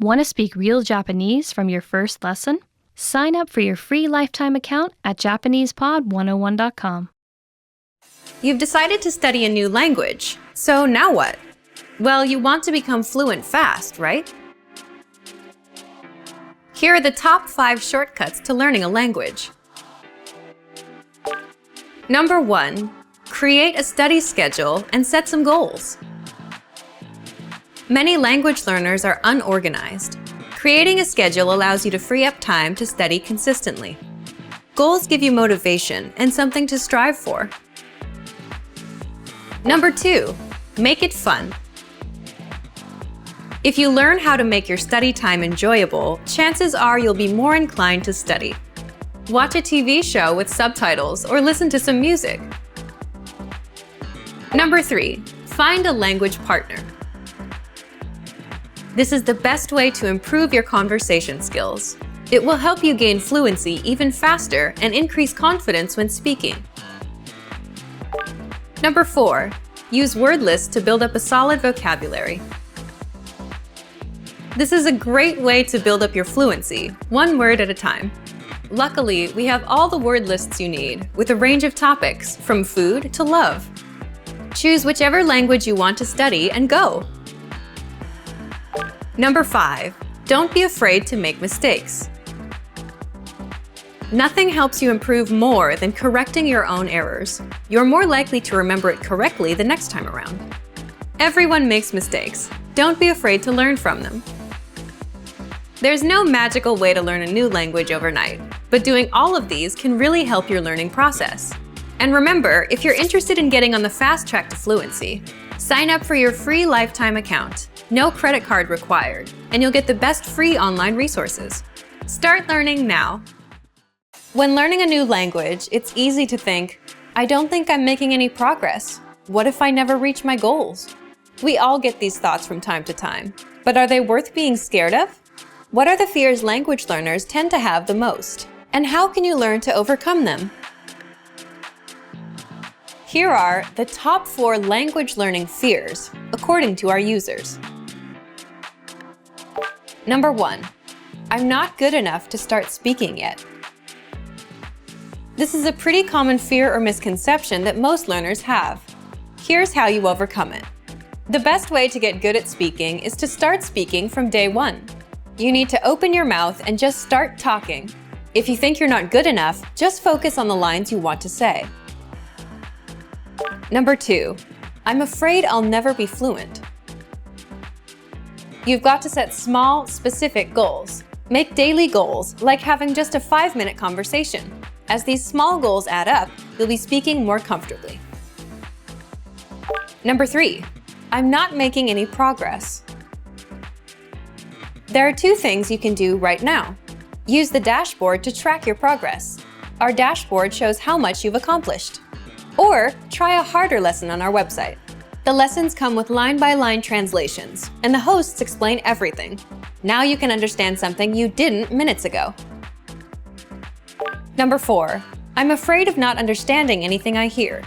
Want to speak real Japanese from your first lesson? Sign up for your free lifetime account at JapanesePod101.com. You've decided to study a new language, so now what? Well, you want to become fluent fast, right? Here are the top 5 shortcuts to learning a language. Number 1. Create a study schedule and set some goals. Many language learners are unorganized. Creating a schedule allows you to free up time to study consistently. Goals give you motivation and something to strive for. Number 2. Make it fun. If you learn how to make your study time enjoyable, chances are you'll be more inclined to study. Watch a TV show with subtitles or listen to some music. Number 3. Find a language partner. This is the best way to improve your conversation skills. It will help you gain fluency even faster and increase confidence when speaking. Number 4. Use word lists to build up a solid vocabulary. This is a great way to build up your fluency, one word at a time. Luckily, we have all the word lists you need, with a range of topics, from food to love. Choose whichever language you want to study and go! Number 5. Don't be afraid to make mistakes. Nothing helps you improve more than correcting your own errors. You're more likely to remember it correctly the next time around. Everyone makes mistakes. Don't be afraid to learn from them. There's no magical way to learn a new language overnight, but doing all of these can really help your learning process. And remember, if you're interested in getting on the fast track to fluency, sign up for your free lifetime account. No credit card required, and you'll get the best free online resources. Start learning now. When learning a new language, it's easy to think, I don't think I'm making any progress. What if I never reach my goals? We all get these thoughts from time to time, but are they worth being scared of? What are the fears language learners tend to have the most? And how can you learn to overcome them? Here are the top 4 language learning fears, according to our users. Number 1. I'm not good enough to start speaking yet. This is a pretty common fear or misconception that most learners have. Here's how you overcome it. The best way to get good at speaking is to start speaking from day 1. You need to open your mouth and just start talking. If you think you're not good enough, just focus on the lines you want to say. Number 2. I'm afraid I'll never be fluent. You've got to set small, specific goals. Make daily goals, like having just a 5-minute conversation. As these small goals add up, you'll be speaking more comfortably. Number 3. I'm not making any progress. There are 2 things you can do right now. Use the dashboard to track your progress. Our dashboard shows how much you've accomplished. Or try a harder lesson on our website. The lessons come with line-by-line translations, and the hosts explain everything. Now you can understand something you didn't minutes ago. Number 4. I'm afraid of not understanding anything I hear.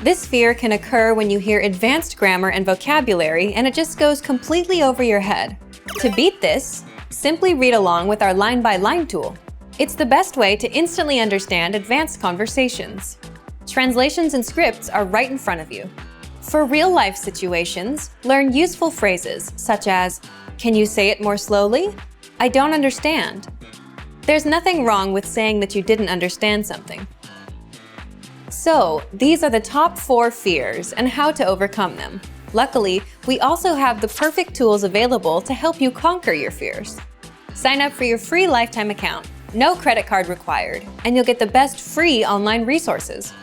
This fear can occur when you hear advanced grammar and vocabulary and it just goes completely over your head. To beat this, simply read along with our line-by-line tool. It's the best way to instantly understand advanced conversations. Translations and scripts are right in front of you. For real-life situations, learn useful phrases such as, "Can you say it more slowly? I don't understand." There's nothing wrong with saying that you didn't understand something. So, these are the top 4 fears and how to overcome them. Luckily, we also have the perfect tools available to help you conquer your fears. Sign up for your free lifetime account, no credit card required, and you'll get the best free online resources.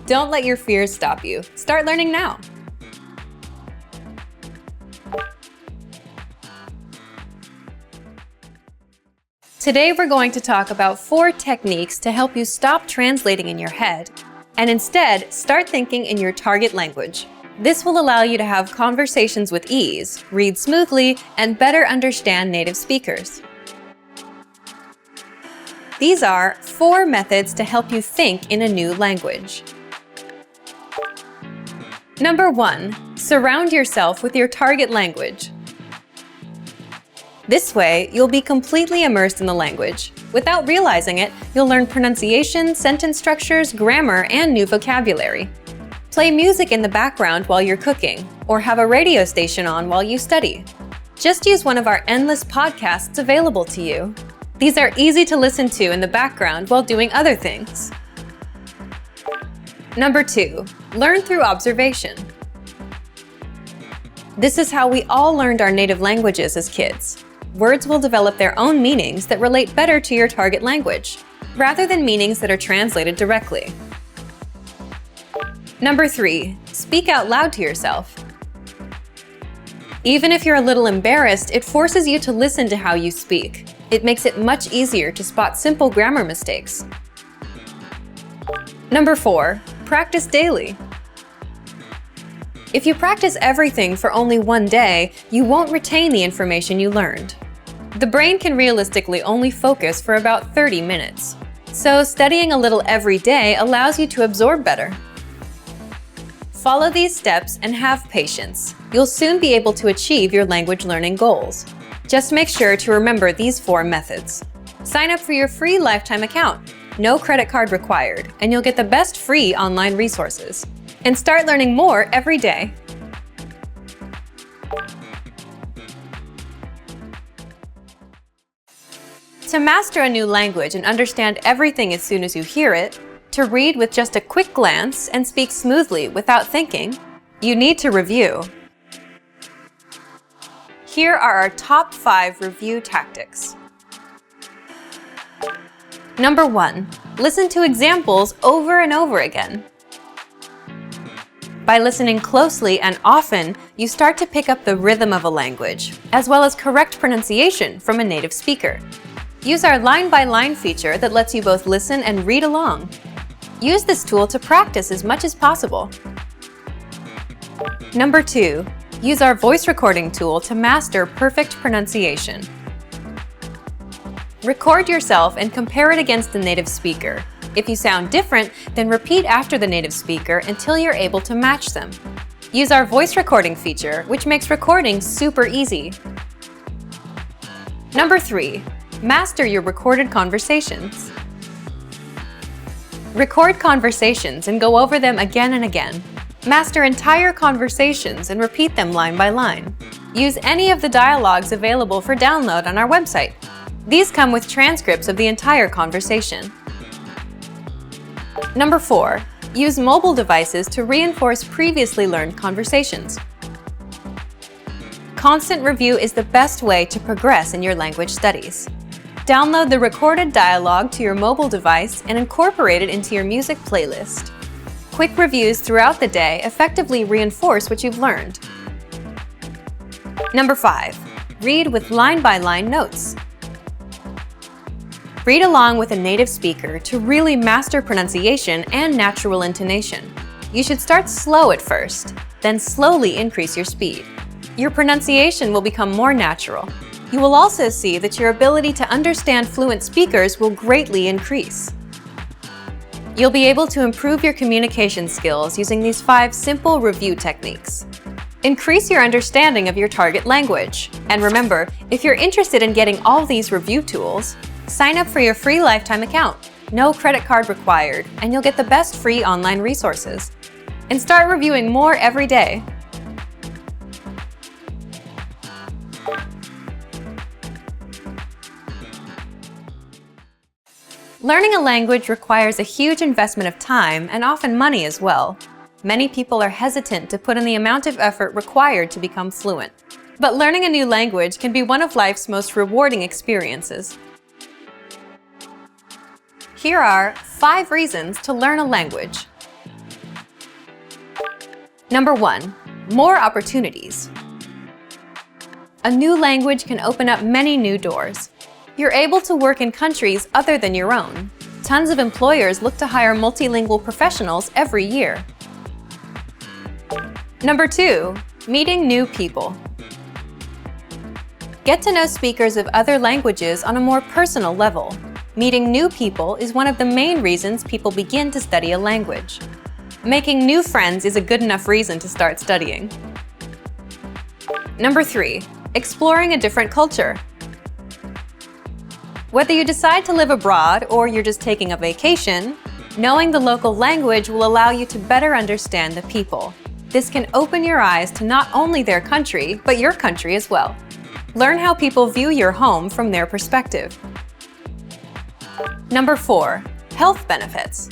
Don't let your fears stop you. Start learning now. Today we're going to talk about 4 techniques to help you stop translating in your head and instead start thinking in your target language. This will allow you to have conversations with ease, read smoothly, and better understand native speakers. These are 4 methods to help you think in a new language. Number 1. Surround yourself with your target language. This way, you'll be completely immersed in the language. Without realizing it, you'll learn pronunciation, sentence structures, grammar, and new vocabulary. Play music in the background while you're cooking, or have a radio station on while you study. Just use one of our endless podcasts available to you. These are easy to listen to in the background while doing other things. Number 2, learn through observation. This is how we all learned our native languages as kids. Words will develop their own meanings that relate better to your target language, rather than meanings that are translated directly. Number 3, speak out loud to yourself. Even if you're a little embarrassed, it forces you to listen to how you speak. It makes it much easier to spot simple grammar mistakes. Number 4, practice daily. If you practice everything for only one day, you won't retain the information you learned. The brain can realistically only focus for about 30 minutes. So studying a little every day allows you to absorb better. Follow these steps and have patience. You'll soon be able to achieve your language learning goals. Just make sure to remember these 4 methods. Sign up for your free lifetime account. No credit card required, and you'll get the best free online resources. And start learning more every day. To master a new language and understand everything as soon as you hear it, to read with just a quick glance and speak smoothly without thinking, you need to review. Here are our top 5 review tactics. Number 1, listen to examples over and over again. By listening closely and often, you start to pick up the rhythm of a language, as well as correct pronunciation from a native speaker. Use our line-by-line feature that lets you both listen and read along. Use this tool to practice as much as possible. Number 2, use our voice recording tool to master perfect pronunciation. Record yourself and compare it against the native speaker. If you sound different, then repeat after the native speaker until you're able to match them. Use our voice recording feature, which makes recording super easy. Number 3, master your recorded conversations. Record conversations and go over them again and again. Master entire conversations and repeat them line by line. Use any of the dialogues available for download on our website. These come with transcripts of the entire conversation. Number 4, use mobile devices to reinforce previously learned conversations. Constant review is the best way to progress in your language studies. Download the recorded dialogue to your mobile device and incorporate it into your music playlist. Quick reviews throughout the day effectively reinforce what you've learned. Number 5, read with line-by-line notes. Read along with a native speaker to really master pronunciation and natural intonation. You should start slow at first, then slowly increase your speed. Your pronunciation will become more natural. You will also see that your ability to understand fluent speakers will greatly increase. You'll be able to improve your communication skills using these 5 simple review techniques. Increase your understanding of your target language. And remember, if you're interested in getting all these review tools, sign up for your free lifetime account. No credit card required, and you'll get the best free online resources. And start reviewing more every day. Learning a language requires a huge investment of time and often money as well. Many people are hesitant to put in the amount of effort required to become fluent. But learning a new language can be one of life's most rewarding experiences. Here are 5 reasons to learn a language. Number 1, more opportunities. A new language can open up many new doors. You're able to work in countries other than your own. Tons of employers look to hire multilingual professionals every year. Number 2, meeting new people. Get to know speakers of other languages on a more personal level. Meeting new people is one of the main reasons people begin to study a language. Making new friends is a good enough reason to start studying. Number 3, exploring a different culture. Whether you decide to live abroad or you're just taking a vacation, knowing the local language will allow you to better understand the people. This can open your eyes to not only their country, but your country as well. Learn how people view your home from their perspective. Number 4. Health benefits.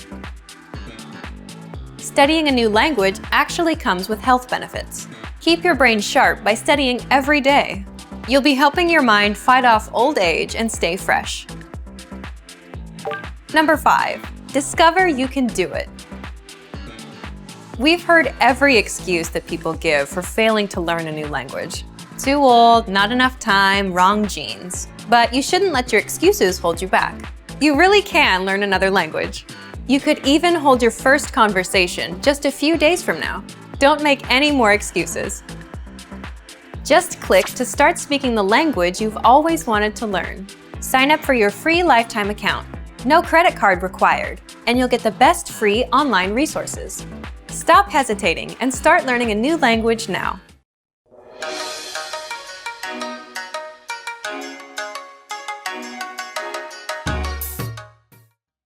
Studying a new language actually comes with health benefits. Keep your brain sharp by studying every day. You'll be helping your mind fight off old age and stay fresh. Number 5. Discover you can do it. We've heard every excuse that people give for failing to learn a new language. Too old, not enough time, wrong genes. But you shouldn't let your excuses hold you back. You really can learn another language. You could even hold your first conversation just a few days from now. Don't make any more excuses. Just click to start speaking the language you've always wanted to learn. Sign up for your free lifetime account. No credit card required, and you'll get the best free online resources. Stop hesitating and start learning a new language now.